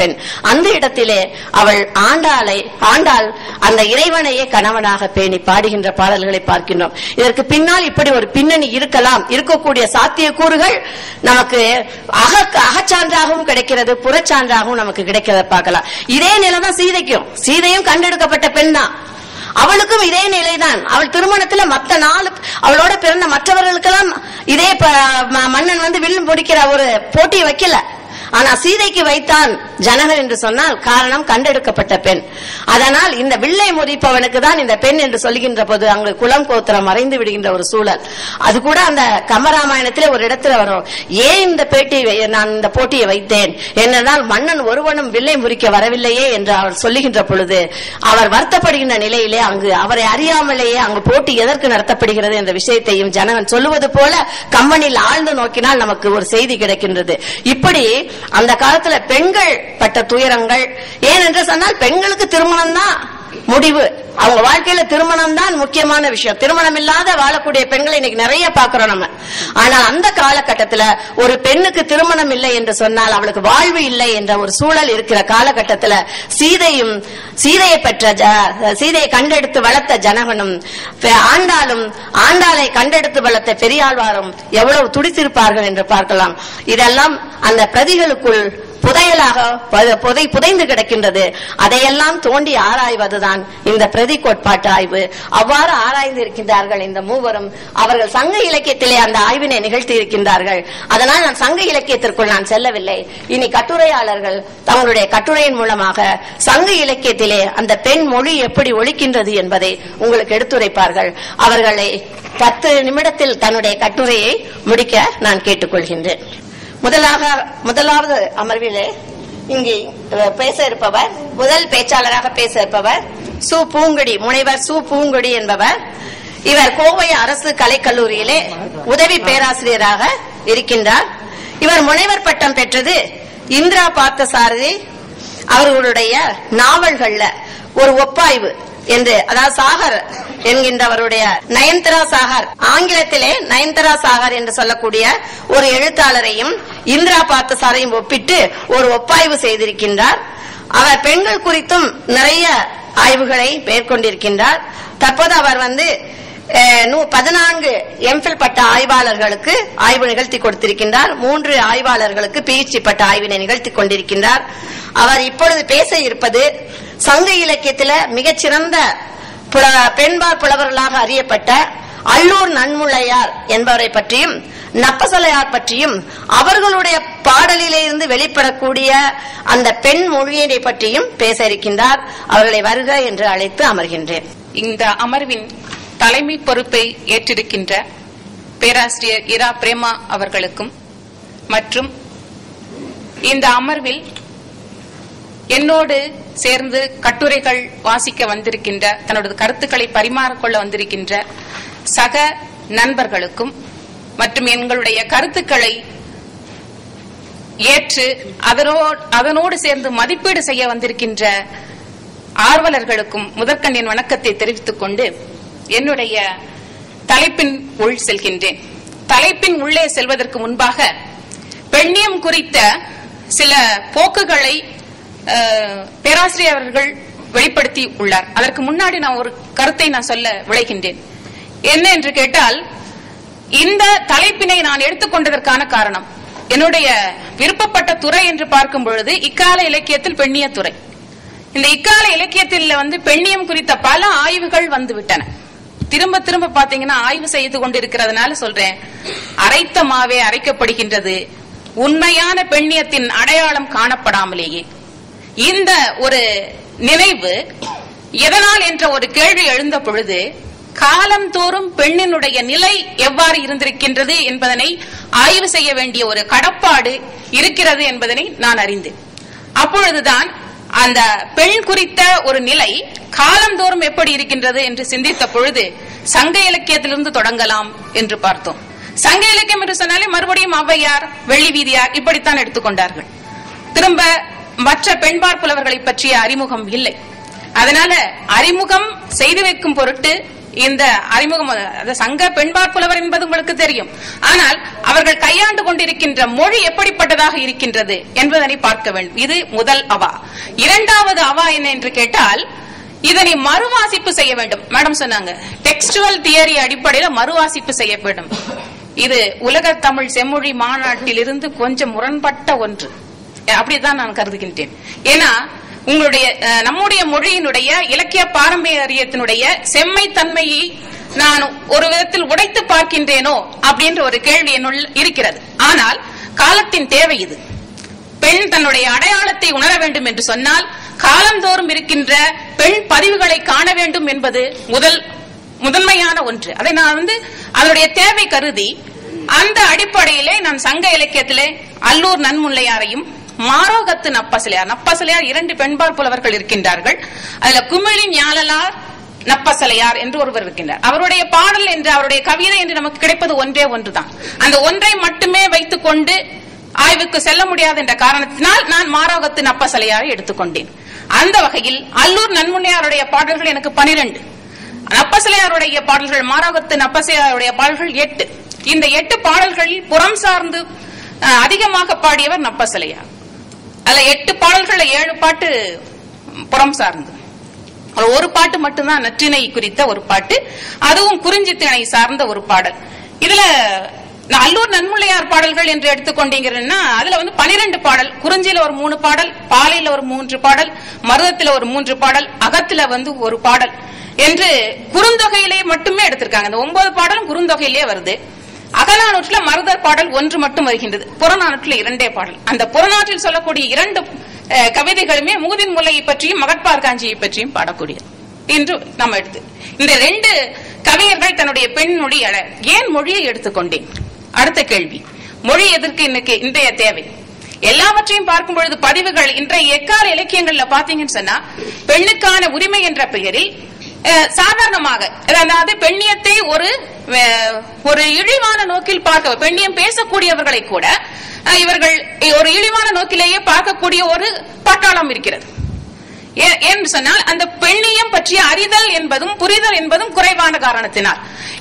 பெண். அந்த இடத்திலே அவள் ஆண்டாள் அந்த இறைவனையே கணவனாக பேணி பாடுகின்ற பாடல்களை பார்க்கின்றோம். இதற்கு பின்னால் இப்படி ஒரு பின்னணி இருக்கலாம், இருக்கக்கூடிய சாத்தியக்கூறுகள் நமக்கு அகச்சான்றாகவும் கிடைக்கிறது, புறச்சான்றாகவும் நமக்கு கிடைக்கிறத பார்க்கலாம். இதே நிலைதான் சீதையும் கண்டெடுக்கப்பட்ட பெண் தான். அவளுக்கும் இதே நிலைதான். அவள் திருமணத்துல மற்ற அவளோட பிறந்த மற்றவர்களுக்கெல்லாம் இதே மன்னன் வில் முடிக்கிற ஒரு போட்டியை வைக்கல. ஆனா சீதைக்கு வைத்தான் ஜனகர் என்று சொன்னால் காரணம் கண்டெடுக்கப்பட்ட பெண். அதனால் இந்த வில்லை முறிப்பவனுக்கு தான் இந்த பெண் என்று சொல்லுகின்ற போது அங்கு குலம் கோத்திரம் மறைந்து விடுகின்ற ஒரு சூழல். அது கூட அந்த கம்பராமாயணத்திலே ஒரு இடத்துல வரும். ஏன் நான் இந்த போட்டியை வைத்தேன் என்னென்னால் மன்னன் ஒருவனும் வில்லை முறிக்க வரவில்லையே என்று அவர் சொல்லுகின்ற பொழுது அவர் வருத்தப்படுகின்ற நிலையிலே அங்கு அவரை அறியாமலேயே அங்கு போட்டி எதற்கு நடத்தப்படுகிறது என்ற விஷயத்தையும் ஜனகன் சொல்லுவது போல கம்பனில் ஆழ்ந்து நோக்கினால் நமக்கு ஒரு செய்தி கிடைக்கின்றது. இப்படி அந்த காலத்துல பெண்கள் பட்ட துயரங்கள், ஏனென்று சொன்னால் பெண்களுக்கு திருமணம் தான் முடிவு. அவங்க வாழ்க்கையில திருமணம் தான் முக்கியமான விஷயம். திருமணம் இல்லாத வாழக்கூடிய பெண்களை இன்னைக்கு நிறைய பாக்குறோம் நம்ம. ஆனா அந்த காலகட்டத்துல ஒரு பெண்ணுக்கு திருமணம் இல்லை என்று சொன்னால் அவளுக்கு வாழ்வு இல்லை என்ற ஒரு சூழல் இருக்கிற காலகட்டத்துல சீதையை கண்டெடுத்து வளர்த்த ஜனகனும் ஆண்டாளை கண்டெடுத்து வளர்த்த பெரியாழ்வாரும் எவ்வளவு துடித்திருப்பார்கள் என்று பார்க்கலாம். இதெல்லாம் அந்த பிரதிகளுக்குள் புதைந்து கிடக்கின்றது. அதையெல்லாம் தோண்டி ஆராய்வதுதான் இந்த பிரதி கோட்பாட்டு ஆய்வு. அவ்வாறு ஆராய்ந்து இருக்கின்றார்கள் இந்த மூவரும். அவர்கள் சங்க இலக்கியத்திலே அந்த ஆய்வினை நிகழ்த்தி இருக்கின்றார்கள். அதனால் நான் சங்க இலக்கியத்திற்குள் நான் செல்லவில்லை. இனி கட்டுரையாளர்கள் தங்களுடைய கட்டுரையின் மூலமாக சங்க இலக்கியத்திலே அந்த பெண் மொழி எப்படி ஒலிக்கின்றது என்பதை உங்களுக்கு எடுத்துரைப்பார்கள். அவர்களை 10 நிமிடத்தில் தன்னுடைய கட்டுரையை முடிக்க நான் கேட்டுக்கொள்கின்றேன். முதலாவது அமர்விலே இங்கே பேச இருப்பவர், முதல் பேச்சாளராக பேச இருப்பவர் முனைவர் சு பூங்குடி என்பவர். இவர் கோவை அரசு கலைக்கல்லூரியிலே உதவி பேராசிரியராக இருக்கின்றார். இவர் முனைவர் பட்டம் பெற்றது இந்திரா பார்த்தசாரதி அவர்களுடைய நாவல்கள்ல ஒரு ஒப்பாய்வு என்று, அதாவது சாகர் என்கின்றவருடைய நயன்தரா சாகர், ஆங்கிலத்திலே நயன்தரா சாகர் என்று சொல்லக்கூடிய ஒரு எழுத்தாளரையும் இந்திரா பார்த்தசாரையும் ஒப்பிட்டு ஒரு ஒப்பாய்வு செய்திருக்கின்றார். அவர் பெண்கள் குறித்தும் நிறைய ஆய்வுகளை மேற்கொண்டிருக்கின்றார். தற்போது அவர் 14 எம்ஃபில் பட்ட ஆய்வாளர்களுக்கு ஆய்வு நிகழ்த்தி கொடுத்திருக்கின்றார். 3 ஆய்வாளர்களுக்கு PhD பட்ட ஆய்வினை நிகழ்த்தி கொண்டிருக்கின்றார். அவர் இப்பொழுது பேச இருப்பது சங்க இலக்கியத்தில மிகச்சிறந்த பெண்பார் புலவர்களாக அறியப்பட்ட அல்லூர் நன்முளையார் என்பவரை பற்றியும் நப்பசலையார் பற்றியும் அவர்களுடைய பாடலிலே இருந்து வெளிப்படக்கூடிய அந்த பெண் மொழியை பற்றியும் பேச இருக்கின்றார். அவர்களை வருக என்று அழைத்து அமர்கின்றேன். இந்த அமர்வின் தலைமை பொறுப்பை ஏற்றிருக்கின்ற பேராசிரியர் இரா பிரேமா அவர்களுக்கும் மற்றும் இந்த அமர்வில் என்னோடு சேர்ந்து கட்டுரைகள் வாசிக்க வந்திருக்கின்ற, தன்னோட கருத்துக்களை பரிமாறிக்கொள்ள வந்திருக்கின்ற சக நண்பர்களுக்கும் மற்றும் எங்களுடைய கருத்துக்களை ஏற்று அதனோடு சேர்ந்து மதிப்பீடு செய்ய வந்திருக்கின்ற ஆர்வலர்களுக்கும் முதற்கண் என் வணக்கத்தை தெரிவித்துக் கொண்டு என்னுடைய தலைப்பின் உள் செல்கின்றேன். தலைப்பின் உள்ளே செல்வதற்கு முன்பாக பெண்ணியம் குறித்த சில போக்குகளை பேராசிரியர் அவர்கள் வெளிப்படுத்தி உள்ளார். அதற்கு முன்னாடி நான் ஒரு கருத்தை சொல்ல விளைகின்றேன். என்ன என்று கேட்டால், இந்த தலைப்பினை நான் எடுத்துக்கொண்டதற்கான காரணம், என்னுடைய விருப்பப்பட்ட துறை என்று பார்க்கும் பொழுது இக்கால இலக்கியத்தில் பெண்ணிய துறை. இந்த இக்கால இலக்கியத்தில் பெண்ணியம் குறித்த பல ஆய்வுகள் வந்துவிட்டன. திரும்ப திரும்ப பாத்தீங்கன்னா ஆய்வு செய்து கொண்டிருக்கிறதுனால சொல்றேன், அரைத்த மாவே அரைக்கப்படுகின்றது, உண்மையான பெண்ணியத்தின் அடையாளம் காணப்படாமலேயே. இந்த ஒரு நினைவு எதனால் என்ற ஒரு கேள்வி எழுந்த பொழுது காலந்தோறும் பெண்ணினுடைய நிலை எவ்வாறு இருந்திருக்கின்றது என்பதனை ஆய்வு செய்ய வேண்டிய ஒரு கடப்பாடு இருக்கிறது என்பதனை நான் அறிந்தேன். அப்பொழுதுதான் அந்த பெண் குறித்த ஒரு நிலை காலந்தோறும் எப்படி இருக்கின்றது என்று சிந்தித்த பொழுது சங்க இலக்கியத்திலிருந்து தொடங்கலாம் என்று பார்த்தோம். சங்க இலக்கியம் என்று சொன்னாலே மறுபடியும் ஔவையார், வெள்ளி வீதியார் இப்படித்தான் எடுத்துக்கொண்டார்கள். திரும்ப மற்ற பெண்பார் புலவர்களை பற்றிய அறிமுகம் இல்லை. அதனால அறிமுகம் செய்து வைக்கும் பொருட்டு இந்த அறிமுகம், சங்க பெண்பாற் புலவர் என்பது உங்களுக்கு தெரியும். ஆனால் அவர்கள் கையாண்டு கொண்டிருக்கின்ற மொழி எப்படிப்பட்டதாக இருக்கின்றது என்பதனை பார்க்க வேண்டும். இது முதல் அவா. இரண்டாவது அவா என்ன என்று கேட்டால், இதனை மறுவாசிப்பு செய்ய வேண்டும். மேடம் சொன்னாங்க, டெக்ஸ்டுவல் தியரி அடிப்படையில் மறுவாசிப்பு செய்ய வேண்டும். இது உலக தமிழ் செம்மொழி மாநாட்டில் இருந்து கொஞ்சம் முரண்பட்ட ஒன்று, அப்படிதான் நான் கருதுகின்றேன். ஏன்னா நம்முடைய மொழியினுடைய இலக்கிய பாரம்பரியத்தினுடைய செம்மைத்தன்மையை நான் ஒரு விதத்தில் உடைத்து பார்க்கின்றேனோ அப்படின்ற ஒரு கேள்வி என்னுள் இருக்கிறது. ஆனால் காலத்தின் தேவை இது. பெண் தன்னுடைய அடையாளத்தை உணர வேண்டும் என்று சொன்னால் காலந்தோறும் இருக்கின்ற பெண் பதிவுகளை காண வேண்டும் என்பது முதன்மையான ஒன்று. அதை நான் அதனுடைய தேவை கருதி அந்த அடிப்படையிலே நான் சங்க இலக்கியத்திலே அல்லூர் நன்முல்லையாரையும் மாரோகத்து நப்பசலையார் இரண்டு பெண்பாற் புலவர்கள் இருக்கின்றார்கள். அதுல குமிழி ஞாலலார் நப்பசலையார் என்று ஒருவர் இருக்கின்றார். அவருடைய பாடல் என்று அவருடைய கவிதை என்று நமக்கு கிடைப்பது ஒன்றே ஒன்றுதான். அந்த ஒன்றை மட்டுமே வைத்துக் கொண்டு ஆய்வுக்கு செல்ல முடியாது என்ற காரணத்தினால் நான் மாரோகத்து நப்பசலையாரை எடுத்துக்கொண்டேன். அந்த வகையில் அல்லூர் நன்முல்லையாருடைய பாடல்கள் எனக்கு 12, நப்பசலையாருடைய பாடல்கள், மாரோகத்து நப்பசலையாருடைய பாடல்கள் 8. இந்த 8 பாடல்களில் புறம் சார்ந்து அதிகமாக பாடியவர் நப்பசலையார். அதுல 8 பாடல்கள் 7 பாட்டு புறம் சார்ந்து, ஒரு பாட்டு மட்டும்தான் நற்றிணை குறித்த ஒரு பாட்டு, அதுவும் குறிஞ்சி திணை சார்ந்த ஒரு பாடல். இதுல அல்லூர் நன்முல்லையார் பாடல்கள் என்று எடுத்துக்கொண்டீங்கன்னா அதுல 12 பாடல், குறிஞ்சியில ஒரு 3 பாடல், பாலையில ஒரு 3 பாடல், மருதத்தில ஒரு 3 பாடல், அகத்தில ஒரு பாடல் என்று குறுந்தொகையிலே மட்டுமே எடுத்திருக்காங்க. அந்த 9 பாடலும் குறுந்தொகையிலே வருது. அகநானூற்றுல மருதர் பாடல் 1 மட்டும் வருகின்றது. புறநானூற்றுல 2 பாடல். அந்த புறநாற்றில் சொல்லக்கூடிய 2 கவிதைகளுமே மூதின் முல்லையை பற்றியும் மகட்பார் காஞ்சியை பற்றியும் பாடக்கூடியது என்று நம்ம எடுத்து, இந்த 2 கவிஞர்கள் தன்னுடைய பெண் மொழி ஏன் மொழியை எடுத்துக்கொண்டேன்? அடுத்த கேள்வி, மொழி எதற்கு இன்னைக்கு இன்றைய தேவை? எல்லாவற்றையும் பார்க்கும் பொழுது பதிவுகள் இன்றைய எக்கால இலக்கியங்கள்ல பாத்தீங்கன்னு சொன்னா பெண்ணுக்கான உரிமை என்ற பெயரில் சாதாரணமாக, அதாவது பெண்ணியத்தை ஒரு இழிவான நோக்கில் பார்க்க, பெண்ணியம் பேசக்கூடியவர்களை கூட இவர்கள் ஒரு இழிவான நோக்கிலேயே பார்க்கக்கூடிய ஒரு பட்டாளம் இருக்கிறது. என்று சொன்னால் அந்த பெண்ணியம் பற்றிய அறிதல் என்பதும் புரிதல் என்பதும் குறைவான காரணத்தினால்.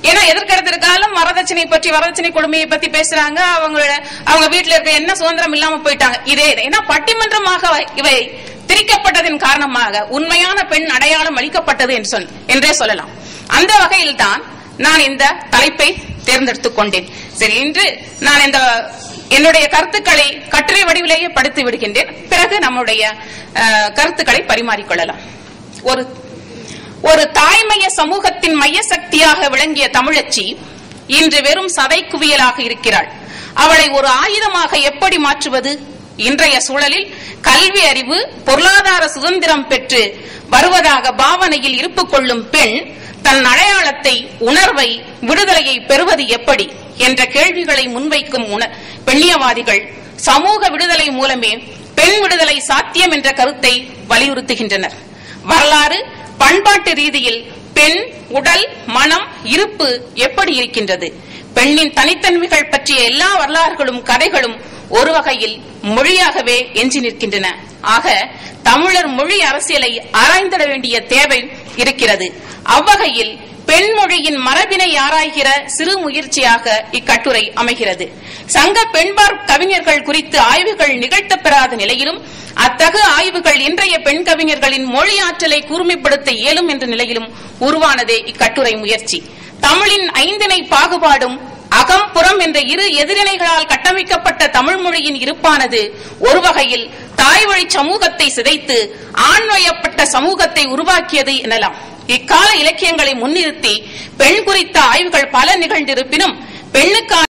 ஏன்னா எதிர்கெடுத்திருக்காலும் வரதட்சணை பற்றி, வரதட்சணை கொடுமையை பத்தி பேசுறாங்க. அவங்க வீட்டுல இருக்க என்ன சுதந்திரம் இல்லாம போயிட்டாங்க. இதே ஏன்னா பட்டிமன்றமாக இவை திரிக்கப்பட்டதன் காரணமாக உண்மையான பெண் அடையாளம் அளிக்கப்பட்டது என்றே சொல்லலாம். அந்த வகையில் தான் நான் இந்த தலைப்பை தேர்ந்தெடுத்துக் கொண்டேன். சரி, இன்று நான் என்னுடைய கருத்துக்களை கட்டுரை வடிவிலேயே படித்து விடுகின்றேன். பிறகு நம்முடைய கருத்துக்களை பரிமாறிக்கொள்ளலாம். ஒரு தாய்மைய சமூகத்தின் மைய சக்தியாக விளங்கிய தமிழச்சி இன்று வெறும் சதை குவியலாக இருக்கிறாள். அவளை ஒரு ஆயுதமாக எப்படி மாற்றுவது? இன்றைய சூழலில் கல்வி அறிவு, பொருளாதார சுதந்திரம் பெற்று வருவதாக பாவனையில் இருப்பு கொள்ளும் பெண் தன் அடையாளத்தை, உணர்வை, விடுதலையை பெறுவது எப்படி என்ற கேள்விகளை முன்வைக்கும் பெண்ணியவாதிகள் சமூக விடுதலை மூலமே பெண் விடுதலை சாத்தியம் என்ற கருத்தை வலியுறுத்துகின்றனர். வரலாறு, பண்பாட்டு ரீதியில் பெண் உடல், மனம், இருப்பு எப்படி இருக்கின்றது? பெண்ணின் தனித்தன்மைகள் பற்றிய எல்லா வரலாறுகளும் கதைகளும் ஒரு வகையில் மொழியாகவே எஞ்சி நிற்கின்றன. ஆக தமிழர் மொழி அரசியலை ஆராய்ந்திட வேண்டிய தேவை இருக்கிறது. அவ்வகையில் பெண்மொழியின் மரபினை ஆராய்கிற சிறு முயற்சியாக இக்கட்டுரை அமைகிறது. சங்க பெண்பார் கவிஞர்கள் குறித்து ஆய்வுகள் நிகழ்த்தப்பெறாத நிலையிலும் அத்தகு ஆய்வுகள் இன்றைய பெண் கவிஞர்களின் மொழி ஆற்றலை கூர்மைப்படுத்த இயலும் என்ற நிலையிலும் உருவானதே இக்கட்டுரை முயற்சி. தமிழின் 5 பாகுபாடும் அகம் புறம் என்ற இரு எதிரிணைகளால் கட்டமைக்கப்பட்ட தமிழ் மொழியின் இருப்பானது ஒரு வகையில் தாய்வழி சமூகத்தை சிதைத்து ஆண்வயப்பட்ட சமூகத்தை உருவாக்கியது எனலாம். இக்கால இலக்கியங்களை முன்னிறுத்தி பெண் குறித்த ஆய்வுகள் பல நிகழ்ந்திருப்பினும் பெண்ணுக்கான